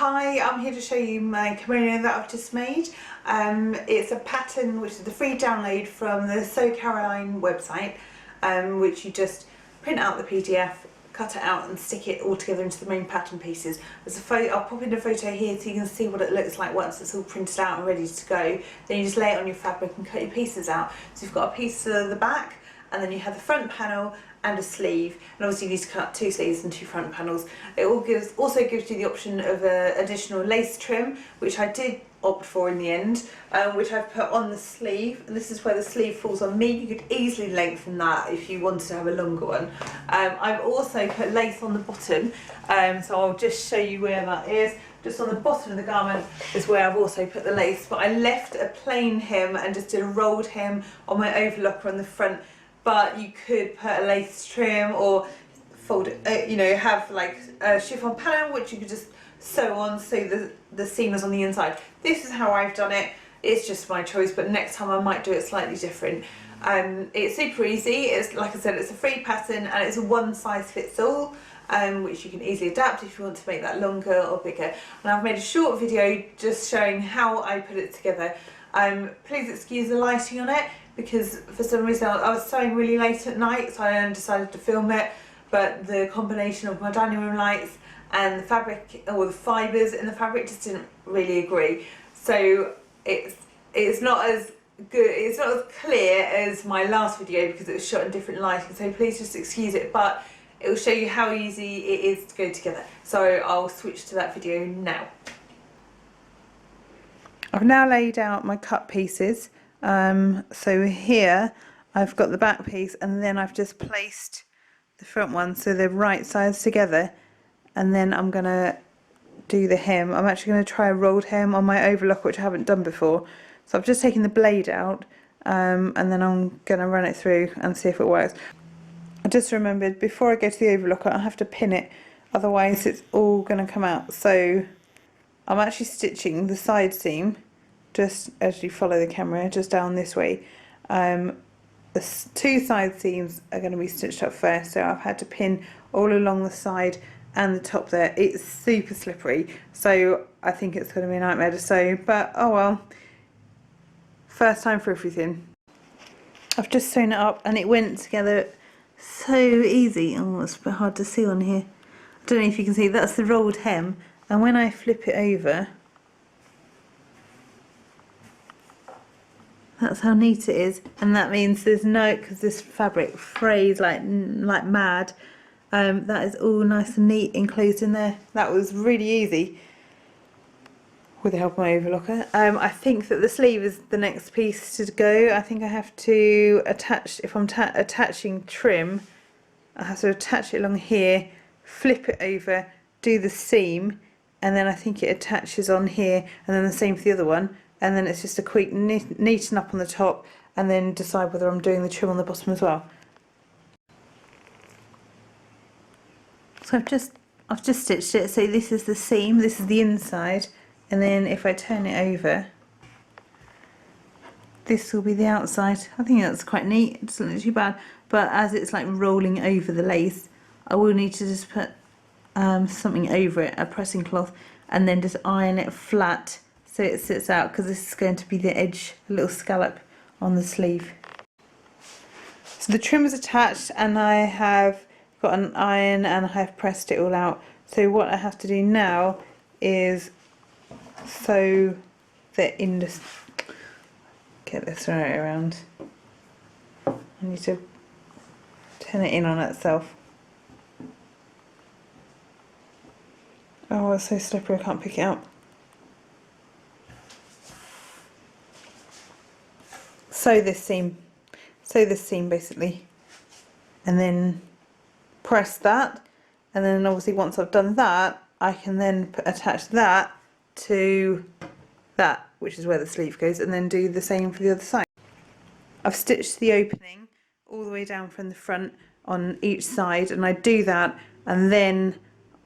Hi, I'm here to show you my kimono that I've just made. It's a pattern which is the free download from the So Caroline website, which you just print out the PDF, cut it out and stick it all together into the main pattern pieces. There's a photo, I'll pop in a photo here so you can see what it looks like once it's all printed out and ready to go. Then you just lay it on your fabric and cut your pieces out. So you've got a piece of the back, and then you have the front panel and a sleeve, and obviously you need to cut 2 sleeves and 2 front panels. It also gives you the option of additional lace trim, which I did opt for in the end, which I've put on the sleeve, and this is where the sleeve falls on me. You could easily lengthen that if you wanted to have a longer one. I've also put lace on the bottom, so I'll just show you where that is. Just on the bottom of the garment is where I've also put the lace, but I left a plain hem and just did a rolled hem on my overlocker on the front. But you could put a lace trim or fold it, you know, have like a chiffon panel which you could just sew on so the seam is on the inside. This is how I've done it. It's just my choice, but next time I might do it slightly different. It's super easy. It's, like I said, it's a free pattern and it's a one size fits all, which you can easily adapt if you want to make that longer or bigger. And I've made a short video just showing how I put it together. Please excuse the lighting on it, because for some reason I was sewing really late at night, so I then decided to film it, but the combination of my dining room lights and the fabric, or the fibres in the fabric, just didn't really agree. So it's not as good, it's not as clear as my last video because it was shot in different lighting, so please just excuse it, but it will show you how easy it is to go together. So I'll switch to that video now. I've now laid out my cut pieces. So here I've got the back piece, and then I've just placed the front one so they're right sides together, and then I'm going to do the hem. I'm actually going to try a rolled hem on my overlocker, which I haven't done before. So I've just taken the blade out, and then I'm going to run it through and see if it works. I just remembered, before I go to the overlocker I have to pin it, otherwise it's all going to come out. So I'm actually stitching the side seam, just as you follow the camera, just down this way. The 2 side seams are going to be stitched up first, so I've had to pin all along the side and the top there. It's super slippery, so I think it's going to be a nightmare to sew, but oh well, first time for everything. I've just sewn it up and it went together so easy. Oh, it's a bit hard to see on here. I don't know if you can see, that's the rolled hem, and when I flip it over, that's how neat it is, and that means there's no, because this fabric frays like mad, that is all nice and neat enclosed in there. That was really easy with the help of my overlocker. I think that the sleeve is the next piece to go. I think I have to attach, if I'm attaching trim, I have to attach it along here, flip it over, do the seam, and then I think it attaches on here, and then the same for the other one. And then it's just a quick neaten up on the top, and then decide whether I'm doing the trim on the bottom as well. So I've just stitched it. So this is the seam, this is the inside, and then if I turn it over, this will be the outside. I think that's quite neat. It doesn't look too bad, but as it's like rolling over the lace, I will need to just put something over it, a pressing cloth, and then just iron it flat so it sits out, because this is going to be the edge, a little scallop on the sleeve. So the trim is attached, and I have got an iron and I have pressed it all out. So what I have to do now is sew the get this right around. I need to turn it in on itself. Oh, it's so slippery I can't pick it up. Sew this seam basically, and then press that, and then obviously once I've done that I can then attach that to that, which is where the sleeve goes, and then do the same for the other side. I've stitched the opening all the way down from the front on each side, and I do that, and then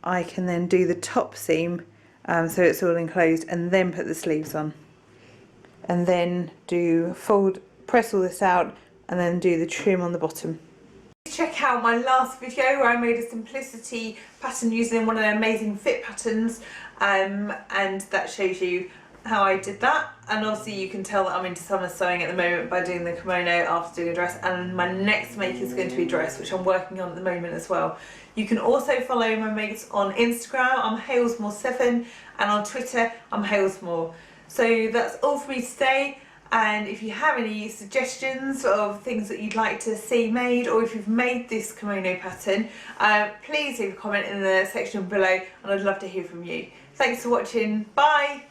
I can then do the top seam, so it's all enclosed, and then put the sleeves on, and then press all this out, and then do the trim on the bottom. Check out my last video where I made a simplicity pattern using one of the Amazing Fit patterns. and that shows you how I did that. And obviously you can tell that I'm into summer sewing at the moment by doing the kimono after doing a dress, and my next make is going to be a dress, which I'm working on at the moment as well. You can also follow my makes on Instagram, I'm Halesmore7, and on Twitter I'm Halesmore. So that's all for me today, and if you have any suggestions of things that you'd like to see made, or if you've made this kimono pattern, please leave a comment in the section below and I'd love to hear from you. Thanks for watching, bye!